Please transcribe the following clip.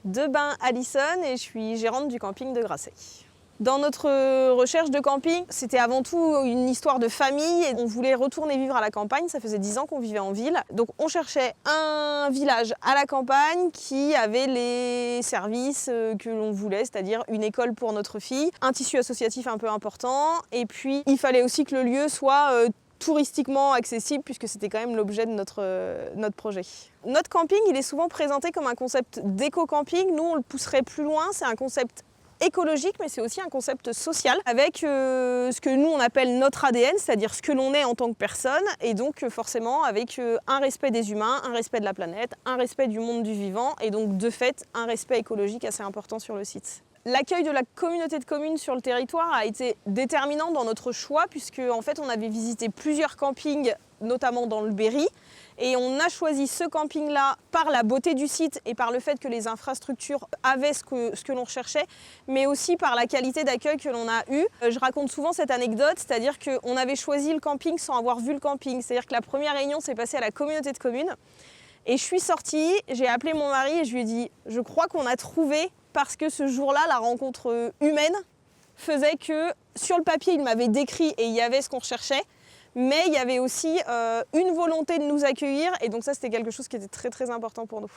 de bain Alison et je suis gérante du camping de Grasset. Dans notre recherche de camping, c'était avant tout une histoire de famille et on voulait retourner vivre à la campagne. Ça faisait 10 ans qu'on vivait en ville. Donc on cherchait un village à la campagne qui avait les services que l'on voulait, c'est-à-dire une école pour notre fille, un tissu associatif un peu important et puis il fallait aussi que le lieu soit touristiquement accessible puisque c'était quand même l'objet de notre projet. Notre camping, il est souvent présenté comme un concept d'éco-camping. Nous, on le pousserait plus loin. C'est un concept écologique, mais c'est aussi un concept social avec ce que nous on appelle notre ADN, c'est-à-dire ce que l'on est en tant que personne, et donc forcément avec un respect des humains, un respect de la planète, un respect du monde du vivant, et donc de fait un respect écologique assez important sur le site. L'accueil de la communauté de communes sur le territoire a été déterminant dans notre choix, puisque en fait on avait visité plusieurs campings, notamment dans le Berry, et on a choisi ce camping-là par la beauté du site et par le fait que les infrastructures avaient ce que l'on recherchait, mais aussi par la qualité d'accueil que l'on a eue. Je raconte souvent cette anecdote, c'est-à-dire qu'on avait choisi le camping sans avoir vu le camping. C'est-à-dire que la première réunion s'est passée à la communauté de communes. Et je suis sortie, j'ai appelé mon mari et je lui ai dit « Je crois qu'on a trouvé » parce que ce jour-là, la rencontre humaine faisait que sur le papier, il m'avait décrit et il y avait ce qu'on recherchait. Mais il y avait aussi une volonté de nous accueillir et donc ça c'était quelque chose qui était très très important pour nous.